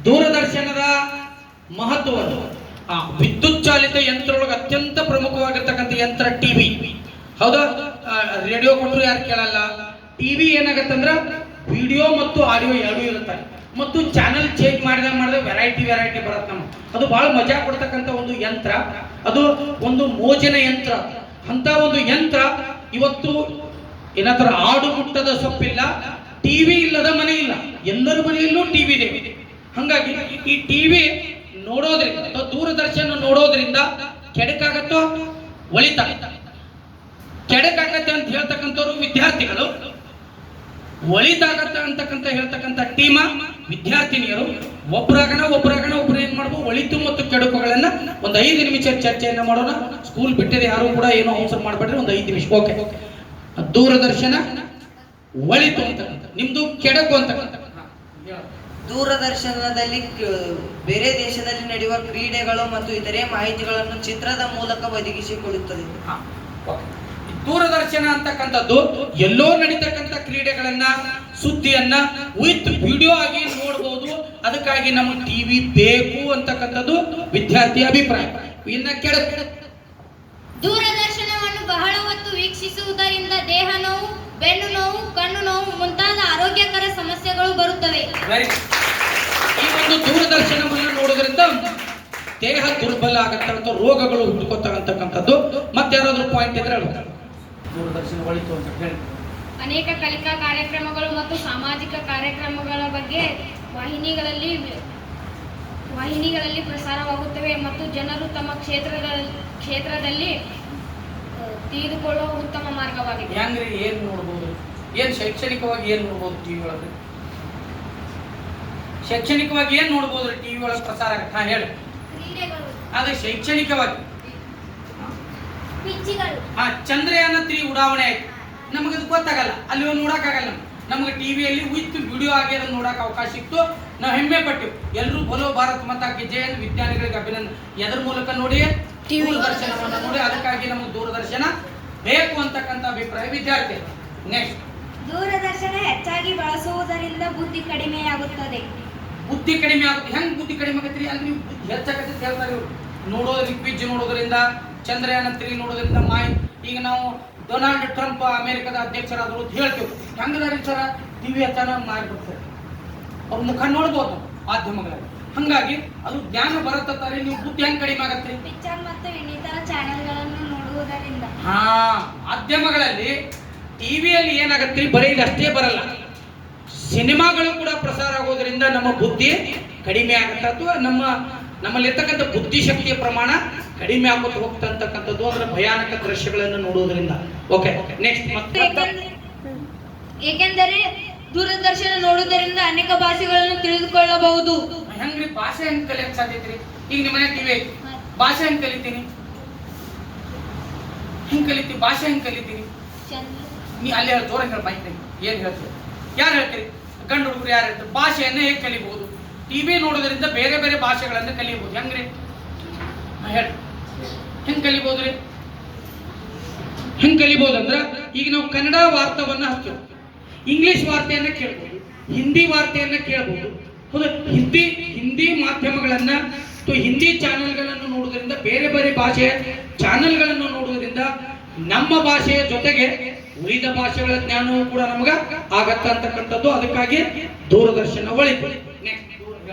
ದೂರದರ್ಶನದ ಮಹತ್ವವನ್ನು ವಿದ್ಯುತ್ ಚಾಲಿತ ಯಂತ್ರದೊಳಗೆ ಅತ್ಯಂತ ಪ್ರಮುಖವಾಗಿರ್ತಕ್ಕಂಥ ಯಂತ್ರ ಟಿವಿ. ಹೌದಾ? ರೇಡಿಯೋ ಕೊಟ್ಟರು ಯಾರು ಕೇಳಲ್ಲ. ಟಿವಿ ಏನಾಗತ್ತಂದ್ರ ವಿಡಿಯೋ ಮತ್ತು ಆಡಿಯೋ ಎರಡೂ ಇರುತ್ತೆ. ಮತ್ತು ಚಾನಲ್ ಚೇಂಜ್ ಮಾಡಿದಾಗ ವೆರೈಟಿ ಬರುತ್ತೆ ನಮ್ಗೆ. ಅದು ಬಹಳ ಮಜಾ ಕೊಡ್ತಕ್ಕಂಥ ಒಂದು ಯಂತ್ರ. ಅದು ಒಂದು ಮೋಜಿನ ಯಂತ್ರ. ಅಂತ ಒಂದು ಯಂತ್ರ ಇವತ್ತು ಏನಾದ್ರ ಆಡು ಮುಟ್ಟದ ಸೊಪ್ಪಿಲ್ಲ, ಟಿವಿ ಇಲ್ಲದ ಮನೆ ಇಲ್ಲ. ಎಲ್ಲರ ಮನೆಯಲ್ಲೂ ಟಿವಿ ಇದೆ. ಹಂಗಾಗಿ ಈ ಟಿವಿ ನೋಡೋದ್ರಿಂದ ಅಥವಾ ದೂರದರ್ಶನ ನೋಡೋದ್ರಿಂದ ಕೆಡಕಾಗತ್ತೋ ಒಳಿತಾಗತ್ತ. ಕೆಡಕಾಗತ್ತೆ ಅಂತ ಹೇಳ್ತಕ್ಕಂಥವ್ರು ವಿದ್ಯಾರ್ಥಿಗಳು, ಒಳಿತಾಗತ್ತೆ ಅಂತಕ್ಕಂಥ ಹೇಳ್ತಕ್ಕಂಥ ಟೀಮ ವಿದ್ಯಾರ್ಥಿನಿಯರು. ಒಬ್ರು ಏನ್ ಮಾಡ್ಬೋದು, ಒಳಿತು ಮತ್ತು ಕೆಡುಕುಗಳನ್ನ ಒಂದು 5 ನಿಮಿಷ ಚರ್ಚೆಯನ್ನ ಮಾಡೋಣ. ಸ್ಕೂಲ್ ಬಿಟ್ಟಿದೆ, ಯಾರು ಕೂಡ ಏನೋ ಅವಸರ ಮಾಡಬೇಡ್ರಿ, ಒಂದು 5 ನಿಮಿಷ. ಓಕೆ. ದೂರದರ್ಶನ ಒಳಿತು ಅಂತ, ನಿಮ್ದು ಕೆಡಕು ಅಂತ. ದೂರದರ್ಶನದಲ್ಲಿ ಬೇರೆ ದೇಶದಲ್ಲಿ ನಡೆಯುವ ಕ್ರೀಡೆಗಳು ಮತ್ತು ಇತರೆ ಮಾಹಿತಿಗಳನ್ನು ಚಿತ್ರದ ಮೂಲಕ ಒದಗಿಸಿಕೊಡುತ್ತದೆ. ದೂರದರ್ಶನ ಅಂತಕ್ಕಂಥದ್ದು ಎಲ್ಲೋ ನಡೀತಕ್ಕಂಥ ಕ್ರೀಡೆಗಳನ್ನ, ಸುದ್ದಿಯನ್ನ ವಿತ್ ವಿಡಿಯೋ ಆಗಿ ನೋಡಬಹುದು. ಅದಕ್ಕಾಗಿ ನಮಗೆ ಟಿವಿ ಬೇಕು ಅಂತಕ್ಕಂಥದ್ದು ವಿದ್ಯಾರ್ಥಿ ಅಭಿಪ್ರಾಯ. ಇನ್ನ ಕೆಡಕು, ದೂರದರ್ಶನವನ್ನು ಬಹಳ ಹೊತ್ತು ವೀಕ್ಷಿಸುವುದರಿಂದ ದೇಹ ನೋವು, ಬೆನ್ನು ನೋವು, ಕಣ್ಣು ನೋವು ಮುಂತಾದ ಆರೋಗ್ಯಕರ ಸಮಸ್ಯೆಗಳು ಬರುತ್ತವೆ. ಈ ಒಂದು ದೂರದರ್ಶನವನ್ನು ನೋಡೋದ್ರಿಂದ ದೇಹ ದುರ್ಬಲ ಆಗತ್ತಂತ, ರೋಗಗಳು ಹುಟ್ಟುಕೊತಕ್ಕಂಥದ್ದು. ಮತ್ತೆ ಯಾರಾದ್ರೂ ಪಾಯಿಂಟ್ ಇದ್ರೆ ದೂರದರ್ಶನ ಒಳಿತು ಅಂತ ಹೇಳಿ. ಅನೇಕ ಕಲಿಕಾ ಕಾರ್ಯಕ್ರಮಗಳು ಮತ್ತು ಸಾಮಾಜಿಕ ಕಾರ್ಯಕ್ರಮಗಳ ಬಗ್ಗೆ ವಾಹಿನಿಗಳಲ್ಲಿ ಪ್ರಸಾರವಾಗುತ್ತವೆ ಮತ್ತು ಜನರು ತಮ್ಮ ಕ್ಷೇತ್ರದಲ್ಲಿ ತಿಳಿದುಕೊಳ್ಳುವ ಉತ್ತಮ ಮಾರ್ಗವಾಗಿದೆ. ಹೆಂಗ್ರಿ, ಏನ್ ನೋಡ್ಬೋದು? ಏನ್ ಶೈಕ್ಷಣಿಕವಾಗಿ ಏನ್ ನೋಡ್ಬೋದು ಟಿವಿ ಒಳಗೆ? ಶೈಕ್ಷಣಿಕವಾಗಿ ಏನ್ ನೋಡ್ಬೋದು ಟಿವಿ ಒಳಗೆ ಪ್ರಸಾರ ಆಗತ್ತೆ? ಹೇಳಿ. ಅದೇ ಶೈಕ್ಷಣಿಕವಾಗಿ ಚಂದ್ರಯಾನ 3 ಉಡಾವಣೆ ಆಯ್ತು. ನಮಗದು ಗೊತ್ತಾಗಲ್ಲ, ಅಲ್ಲಿ ನೋಡಕ್ಕಾಗಲ್ಲ. ನಮ್ಗೆ ಟಿವಿಯಲ್ಲಿ ವಿತ್ ವಿಡಿಯೋ ಆಗಿ ಅದನ್ನು ನೋಡಕ್ ಅವಕಾಶ ಸಿಕ್ತು. ನಾವು ಹೆಮ್ಮೆ ಪಟ್ಟಿವಿ. ಎಲ್ಲರೂ ಬಲೋ ಭಾರತ್ ಮಾತಾ ಕಿ ಜೈ, ವಿಜ್ಞಾನಿಗಳಿಗೆ ಅಭಿನಂದನೆ. ಎದ್ರ ಮೂಲಕ ನೋಡಿ, ದೂರದರ್ಶನವನ್ನು ನೋಡಿ. ಅದಕ್ಕಾಗಿ ನಮಗೆ ದೂರದರ್ಶನ ಬೇಕು ಅಂತಕ್ಕಂಥ ಅಭಿಪ್ರಾಯ ವಿದ್ಯಾರ್ಥಿ. ನೆಕ್ಸ್ಟ್, ದೂರದರ್ಶನ ಹೆಚ್ಚಾಗಿ ಬಳಸುವುದರಿಂದ ಬುದ್ಧಿ ಕಡಿಮೆಯಾಗುತ್ತದೆ. ಬುದ್ಧಿ ಕಡಿಮೆ ಆಗುತ್ತೆ. ಹೆಂಗ್ ಬುದ್ಧಿ ಕಡಿಮೆ ಆಗತ್ರಿ? ಅಂದ್ರೆ ಬುದ್ಧಿ ಹೆಚ್ಚಾಗತ್ತೆ ಹೇಳ್ತಾರೆ ಇವರು. ನೋಡೋದ್ರಿಂದ ಕ್ವಿಜ್ ನೋಡೋದ್ರಿಂದ, ಚಂದ್ರಯಾನ 3 ನೋಡೋದ್ರಿಂದ ಈಗ ನಾವು ಡೊನಾಲ್ಡ್ ಟ್ರಂಪ್ ಅಮೆರಿಕದ ಅಧ್ಯಕ್ಷರಾದ್ರು ಅಂತ ಹೇಳ್ತೀವಿ. ಹೆಂಗದಾರಿ ಸರ? ಟಿವಿ ಹತ್ತಾನ ಮಾಡಿಬಿಡ್ತಾರೆ. ಅವ್ರ ಮುಖ ನೋಡ್ಬೋದು ಮಾಧ್ಯಮಗಳಲ್ಲಿ. ಹಂಗಾಗಿ ಅದು ಜ್ಞಾನ ಬರತ್ತಾರೆ. ನೀವು ಬುದ್ಧಿ ಹೆಂಗ್ ಕಡಿಮೆ ಆಗತ್ತೆ? ಪಿಕ್ಚರ್ ಮತ್ತು ಇನ್ನಿತರ ಚಾನೆಲ್ಗಳನ್ನು ನೋಡುವುದರಿಂದ. ಮಾಧ್ಯಮಗಳಲ್ಲಿ ಟಿವಿಯಲ್ಲಿ ಏನಾಗತ್ತೆ, ಬರೀ ಅಷ್ಟೇ ಬರಲ್ಲ, ಸಿನಿಮಾಗಳು ಕೂಡ ಪ್ರಸಾರ ಆಗೋದ್ರಿಂದ ನಮ್ಮ ಬುದ್ಧಿ ಕಡಿಮೆ ಆಗುತ್ತೆ. ಅಥವಾ ನಮ್ಮಲ್ಲಿರ್ತಕ್ಕಂಥ ಬುದ್ಧಿಶಕ್ತಿಯ ಪ್ರಮಾಣ ಕಡಿಮೆ ಆಗುತ್ತೆ ಹೋಗ್ತಕ್ಕಂಥದ್ದು. ಅಂದ್ರೆ ಭಯಾನಕ ದೃಶ್ಯಗಳನ್ನು ನೋಡುವುದರಿಂದ. Okay, next. ಮತ್ತೆ ಏಕೆಂದರೆ ದೂರದರ್ಶನ ನೋಡುವುದರಿಂದ ಅನೇಕ ಭಾಷೆಗಳನ್ನು ತಿಳಿದುಕೊಳ್ಳಬಹುದು. ಹೆಂಗ್ರಿ ಭಾಷೆ ಹೆಂಗ್ ಕಲಿಯಕ್ ಸಾಧ್ಯತ್ರಿ? ಈಗ ನಿಮ್ಮ ಮನೆ ಟಿವಿ ಐತಿ, ಭಾಷೆ ಹೆಂಗ್ ಕಲಿತೀನಿ? ಭಾಷೆ ಹೆಂಗ್ ಕಲಿತೀನಿ? ನೀ ಅಲ್ಲಿ ಜೋರ ಹೇಳ, ಬೈಕ್ ಏನ್ ಹೇಳ್ತೀರಿ? ಯಾರು ಹೇಳ್ತೀರಿ? ಗಂಡು ಹುಡುಗರು ಯಾರು ಹೇಳ್ತಾರೆ? ಭಾಷೆಯನ್ನ ಹೇಗೆ ಕಲಿಬಹುದು? ಟಿವಿ ನೋಡೋದ್ರಿಂದ ಬೇರೆ ಬೇರೆ ಭಾಷೆಗಳನ್ನು ಕಲಿಯಬಹುದು. ಹೆಂಗ್ರಿ ಹೇಳಿ, ಹೆಂಗ್ ಕಲಿಬಹುದ್ರಿ? ಹೆಂಗ್ ಕಲಿಬಹುದಂದ್ರ, ಈಗ ನಾವು ಕನ್ನಡ ವಾರ್ತಾವನ್ನ ಹಚ್ತೀವಿ, ಇಂಗ್ಲಿಷ್ ವಾರ್ತೆಯನ್ನ ಕೇಳ್ಬೋದು, ಹಿಂದಿ ವಾರ್ತೆಯನ್ನ ಕೇಳಬಹುದು. ಹೌದು, ಹಿಂದಿ ಮಾಧ್ಯಮಗಳನ್ನ ಅಥವಾ ಹಿಂದಿ ಚಾನೆಲ್ಗಳನ್ನು ನೋಡುವುದರಿಂದ, ಬೇರೆ ಬೇರೆ ಭಾಷೆಯ ಚಾನೆಲ್ಗಳನ್ನು ನೋಡುವುದರಿಂದ ನಮ್ಮ ಭಾಷೆಯ ಜೊತೆಗೆ ಉಳಿದ ಭಾಷೆಗಳ ಜ್ಞಾನವೂ ಕೂಡ ನಮಗ ಆಗತ್ತಂತಕ್ಕಂಥದ್ದು. ಅದಕ್ಕಾಗಿ ದೂರದರ್ಶನ ಒಳಿತು.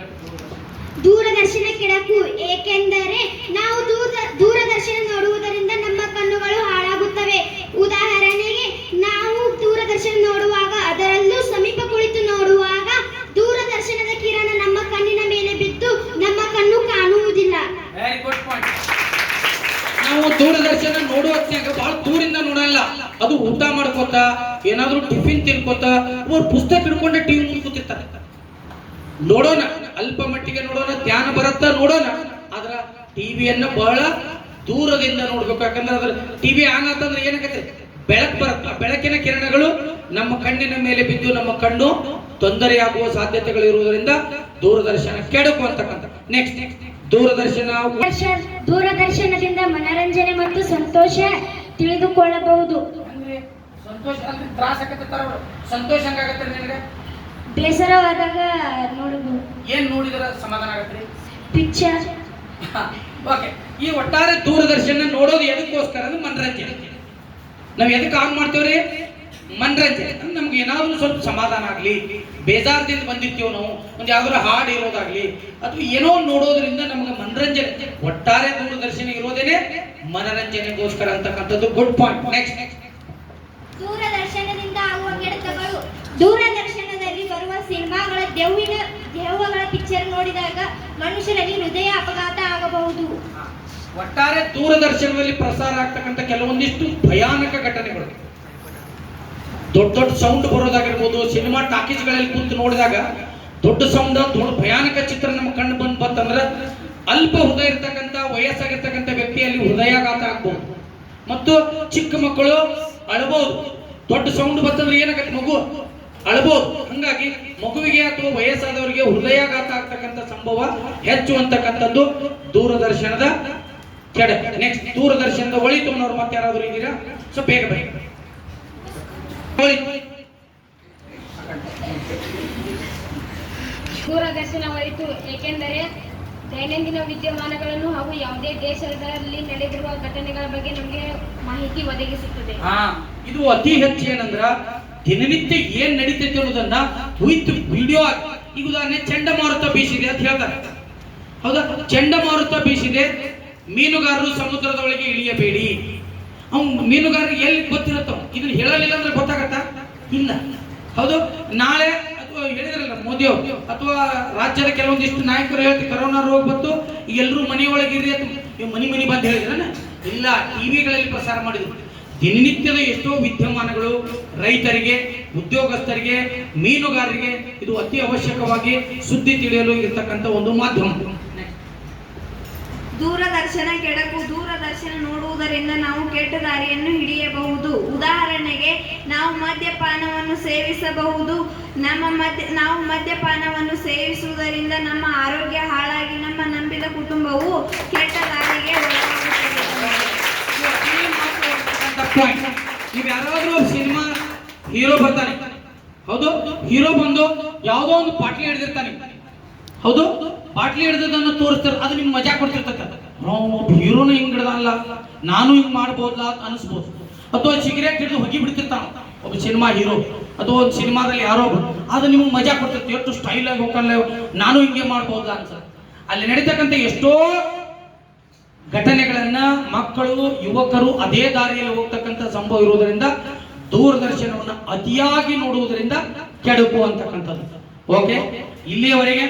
ದೂರದರ್ಶನ ಕೆಡಕು, ಏಕೆಂದರೆ ನಾವು ದೂರದರ್ಶನ ನೋಡುವುದರಿಂದ ನಮ್ಮ ಕಣ್ಣುಗಳು ಹಾಳಾಗುತ್ತವೆ. ಉದಾಹರಣೆಗೆ, ನಾವು ದೂರದರ್ಶನ ನೋಡುವಾಗ, ಅದರಲ್ಲೂ ಸಮೀಪ ಕುಳಿತು ನೋಡುವಾಗ, ದೂರದರ್ಶನದ ಕಿರಣ ನಮ್ಮ ಕಣ್ಣಿನ ಮೇಲೆ ಬಿದ್ದು ನಮ್ಮ ಕಣ್ಣು ಕಾಣುವುದಿಲ್ಲ. Very good point. ನಾವು ದೂರದರ್ಶನ ನೋಡುವಾಗ ಬಹಳ ದೂರಿಂದ ನೋಡಲ್ಲ. ಅದು ಊಟ ಮಾಡ್ಕೋತ, ಏನಾದ್ರೂ ಟಿಫಿನ್ ತಿನ್ಕೋತ, ಅವ್ರು ಪುಸ್ತಕ ಹಿಡ್ಕೊಂಡೆ ಟಿವಿ ಮುಂದೆ ಕೂತಿರ್ತಾರೆ. ನೋಡೋಣ, ಅಲ್ಪ ಮಟ್ಟಿಗೆ ನೋಡೋಣ, ಧ್ಯಾನ ಬರುತ್ತಾ ನೋಡೋಣ. ಆದ್ರ ಟಿವಿಯನ್ನ ಬಹಳ ದೂರದಿಂದ ನೋಡ್ಬೇಕು. ಯಾಕಂದ್ರೆ ಅದ್ರ ಟಿವಿ ಆನ್ ಆತಂದ್ರೆ ಏನಾಗತ್ತೆ, ಬೆಳಕು ಬರುತ್ತೆ. ಬೆಳಕಿನ ಕಿರಣಗಳು ನಮ್ಮ ಕಣ್ಣಿನ ಮೇಲೆ ಬಿದ್ದು ನಮ್ಮ ಕಣ್ಣು ತೊಂದರೆಯಾಗುವ ಸಾಧ್ಯತೆಗಳು ಇರುವುದರಿಂದ ದೂರದರ್ಶನ ಕೆಡಕು ಅಂತಕ್ಕಂಥ. ನೆಕ್ಸ್ಟ್, ದೂರದರ್ಶನದಿಂದ ಮನರಂಜನೆ ಮತ್ತು ಸಂತೋಷ ತಿಳಿದುಕೊಳ್ಳಬಹುದು. ಸಂತೋಷ ಅಂದ್ರೆ ತ್ರಾಸ ಆಗತ್ತೆ. ಸಂತೋಷ ಹಂಗಾಗತ್ತೆ ನಿನಗೆ? ಬೇಸರವಾದಾಗ ನೋಡಬಹುದು. ಸಮಾಧಾನ ಆಗತ್ರಿ? ಪಿಕ್ಚರ್. ಓಕೆ. ಈ ಒಟ್ಟಾರೆ ದೂರದರ್ಶನ ನೋಡೋದು ಎದಕ್ಕೋಸ್ಕರ ಅಂದ್ರೆ ಮನರಂಜನೆ. ನಾವ್ ಎದಕ್ಕೆ ಆನ್ ಮಾಡ್ತೇವ್ರಿ? ಮನರಂಜನೆ. ನಮ್ಗೆ ಏನಾದ್ರು ಸ್ವಲ್ಪ ಸಮಾಧಾನ ಆಗ್ಲಿ, ಬೇಜಾರದಿಂದ ಬಂದಿರ್ತೀವಿ ನಾವು, ಒಂದು ಯಾವ್ದಾದ್ರು ಹಾಡು ಇರೋದಾಗ್ಲಿ ಅಥವಾ ಏನೋ ನೋಡೋದ್ರಿಂದ ನಮ್ಗೆ ಮನರಂಜನೆ. ಒಟ್ಟಾರೆ ದೂರದರ್ಶನ ಇರೋದೇನೆ ಮನರಂಜನೆಗೋಸ್ಕರ ಅಂತಕ್ಕಂಥದ್ದು ಗುಡ್ ಪಾಯಿಂಟ್. ನೆಕ್ಸ್ಟ್. ದೂರದರ್ಶನದಿಂದ ಆಗುವ ಕೆಡುಕಗಳು. ದೂರದರ್ಶನದಲ್ಲಿ ಬರುವ ಸಿನಿಮಾಗಳ ದೆವ್ವಗಳ ಪಿಕ್ಚರ್ ನೋಡಿದಾಗ ಮನುಷ್ಯರಲ್ಲಿ ಹೃದಯ ಅಪಘಾತ ಆಗಬಹುದು. ಒಟ್ಟಾರೆ ದೂರದರ್ಶನದಲ್ಲಿ ಪ್ರಸಾರ ಆಗ್ತಕ್ಕಂಥ ಕೆಲವೊಂದಿಷ್ಟು ಭಯಾನಕ ಘಟನೆಗಳು, ದೊಡ್ಡ ದೊಡ್ಡ ಸೌಂಡ್ ಬರೋದಾಗಿರ್ಬೋದು, ಸಿನಿಮಾ ಟಾಕೀಸ್ಗಳಲ್ಲಿ ಕೂತು ನೋಡಿದಾಗ ದೊಡ್ಡ ಸೌಂಡ್, ದೊಡ್ಡ ಭಯಾನಕ ಚಿತ್ರ ನಮ್ಮ ಕಣ್ಣು ಬಂತಂದ್ರೆ ಅಲ್ಪ ಹೃದಯ ಇರ್ತಕ್ಕಂಥ ವಯಸ್ಸಾಗಿರ್ತಕ್ಕಂಥ ವ್ಯಕ್ತಿಯಲ್ಲಿ ಹೃದಯಾಘಾತ ಆಗ್ಬಹುದು. ಮತ್ತು ಚಿಕ್ಕ ಮಕ್ಕಳು ಅಳಬಹುದು. ದೊಡ್ಡ ಸೌಂಡ್ ಬಂತಂದ್ರೆ ಏನಾಗತ್ತೆ? ಮಗು ಅಳಬಹುದು. ಹಂಗಾಗಿ ಮಗುವಿಗೆ ಅಥವಾ ವಯಸ್ಸಾದವರಿಗೆ ಹೃದಯಾಘಾತ ಆಗ್ತಕ್ಕಂಥ ಸಂಭವ ಹೆಚ್ಚು ಅಂತಕ್ಕಂಥದ್ದು ದೂರದರ್ಶನದ ಕೆಡ. ನೆಕ್ಸ್ಟ್, ದೂರದರ್ಶನದ ಒಳಿತು ಅನ್ನೋರು ಮತ್ತೆ ಯಾರಾದ್ರೂ ಇದ್ದೀರಾ? ಸೊ ಬೇಗ ಬೇಗ. ದೂರದರ್ಶನ ಒಳಿತು, ಏಕೆಂದರೆ ದೈನಂದಿನ ವಿದ್ಯಮಾನಗಳನ್ನು ಹಾಗೂ ಯಾವುದೇ ದೇಶದಲ್ಲಿ ನಡೆದಿರುವ ಘಟನೆಗಳ ಬಗ್ಗೆ ನಮಗೆ ಮಾಹಿತಿ ಒದಗಿಸುತ್ತದೆ. ಇದು ಅತಿ ಹೆಚ್ಚು ಏನಂದ್ರ ದಿನನಿತ್ಯ ಏನ್ ನಡೀತೈತೆ ಅನ್ನೋದನ್ನ ವಿತ್ ವಿಡಿಯೋ. ಈಗ ಉದಾಹರಣೆ ಚಂಡಮಾರುತ ಬೀಸಿದೆ ಅಂತ ಹೇಳ್ತಾರೆ, ಹೌದಾ? ಚಂಡಮಾರುತ ಬೀಸಿದೆ, ಮೀನುಗಾರರು ಸಮುದ್ರದ ಒಳಗೆ ಇಳಿಯಬೇಡಿ. ಮೀನುಗಾರರಿಗೆ ಎಲ್ಲಿ ಗೊತ್ತಿರುತ್ತ? ಇದನ್ನ ಹೇಳಲಿಲ್ಲ ಅಂದ್ರೆ ಗೊತ್ತಾಗತ್ತಾ? ಇಲ್ಲ. ಹೌದು. ನಾಳೆ ಅಥವಾ ಹೇಳಿದ್ರಲ್ಲ ಮೋದಿ ಅವರು ಅಥವಾ ರಾಜ್ಯದ ಕೆಲವೊಂದಿಷ್ಟು ನಾಯಕರು ಹೇಳ್ತಾರೆ ಕರೋನಾ ರೋಗ ಬಂತು, ಎಲ್ಲರೂ ಮನೆಯೊಳಗಿರಿ ಅಥವಾ ಮನಿ ಬಂದು ಹೇಳಿದ್ರ? ಇಲ್ಲ, ಟಿವಿಗಳಲ್ಲಿ ಪ್ರಸಾರ ಮಾಡಿದ್ರು. ದಿನನಿತ್ಯದ ಎಷ್ಟೋ ವಿದ್ಯಮಾನಗಳು ರೈತರಿಗೆ, ಉದ್ಯೋಗಸ್ಥರಿಗೆ, ಮೀನುಗಾರರಿಗೆ ಇದು ಅತಿ ಅವಶ್ಯಕವಾಗಿ ಸುದ್ದಿ ತಿಳಿಯಲು ಇರತಕ್ಕಂಥ ಒಂದು ಮಾಧ್ಯಮ. ದೂರದರ್ಶನ ಕೆಡಕು. ದೂರದರ್ಶನ ನೋಡುವುದರಿಂದ ನಾವು ಕೆಟ್ಟ ದಾರಿಯನ್ನು ಹಿಡಿಯಬಹುದು. ಉದಾಹರಣೆಗೆ, ನಾವು ಮದ್ಯಪಾನವನ್ನು ಸೇವಿಸಬಹುದು. ನಾವು ಮದ್ಯಪಾನವನ್ನು ಸೇವಿಸುವುದರಿಂದ ನಮ್ಮ ಆರೋಗ್ಯ ಹಾಳಾಗಿ ನಮ್ಮ ನಂಬಿದ ಕುಟುಂಬವು ಕೆಟ್ಟ ದಾರಿಗೆ ನೀವು ಯಾರಾದ್ರೂ ಸಿನಿಮಾ ಹೀರೋ ಬರ್ತಾನೆ, ಹೌದು, ಹೀರೋ ಬಂದು ಯಾವುದೋ ಒಂದು ಪಾಟ್ಲಿ ಹಿಡಿದಿರ್ತಾನೆ, ಹೌದು, ಬಾಟ್ಲಿ ಹಿಡಿದದನ್ನು ತೋರಿಸ್ತಾರೆ, ಅದು ನಿಮ್ಗೆ ಮಜಾ ಕೊಡ್ತಿರ್ತಕ್ಕ. ಹೀರೋನ ಹಿಂಗ್ ಹಿಡ್ದಲ್ಲ, ನಾನು ಹಿಂಗ್ ಮಾಡ್ಬೋದಲ್ಲ ಅಂತ ಅನಿಸ್ಬೋದು. ಅಥವಾ ಸಿಗರೇಟ್ ಹಿಡಿದು ಹೋಗಿ ಬಿಡ್ತಿರ್ತಾನ ಒಬ್ಬ ಸಿನಿಮಾ ಹೀರೋ ಅಥವಾ ಒಂದು ಸಿನಿಮಾದಲ್ಲಿ ಯಾರೋ ಅದು ನಿಮ್ಗೆ ಮಜಾ ಕೊಡ್ತಿರ್ತೀವಿ. ಎಷ್ಟು ಸ್ಟೈಲ್ ಆಗಿ ಹೋಗಲ್ಲ, ನಾನು ಹಿಂಗೆ ಮಾಡ್ಬೋದಲ್ಲ ಅನ್ಸ. ಅಲ್ಲಿ ನಡೀತಕ್ಕಂಥ ಎಷ್ಟೋ ಘಟನೆಗಳನ್ನ ಮಕ್ಕಳು, ಯುವಕರು ಅದೇ ದಾರಿಯಲ್ಲಿ ಹೋಗ್ತಕ್ಕಂಥ ಸಂಭವ ಇರುವುದರಿಂದ ದೂರದರ್ಶನವನ್ನು ಅತಿಯಾಗಿ ನೋಡುವುದರಿಂದ ಕೆಡುಕು ಅಂತಕ್ಕಂಥದ್ದು. ಓಕೆ, ಇಲ್ಲಿಯವರೆಗೆ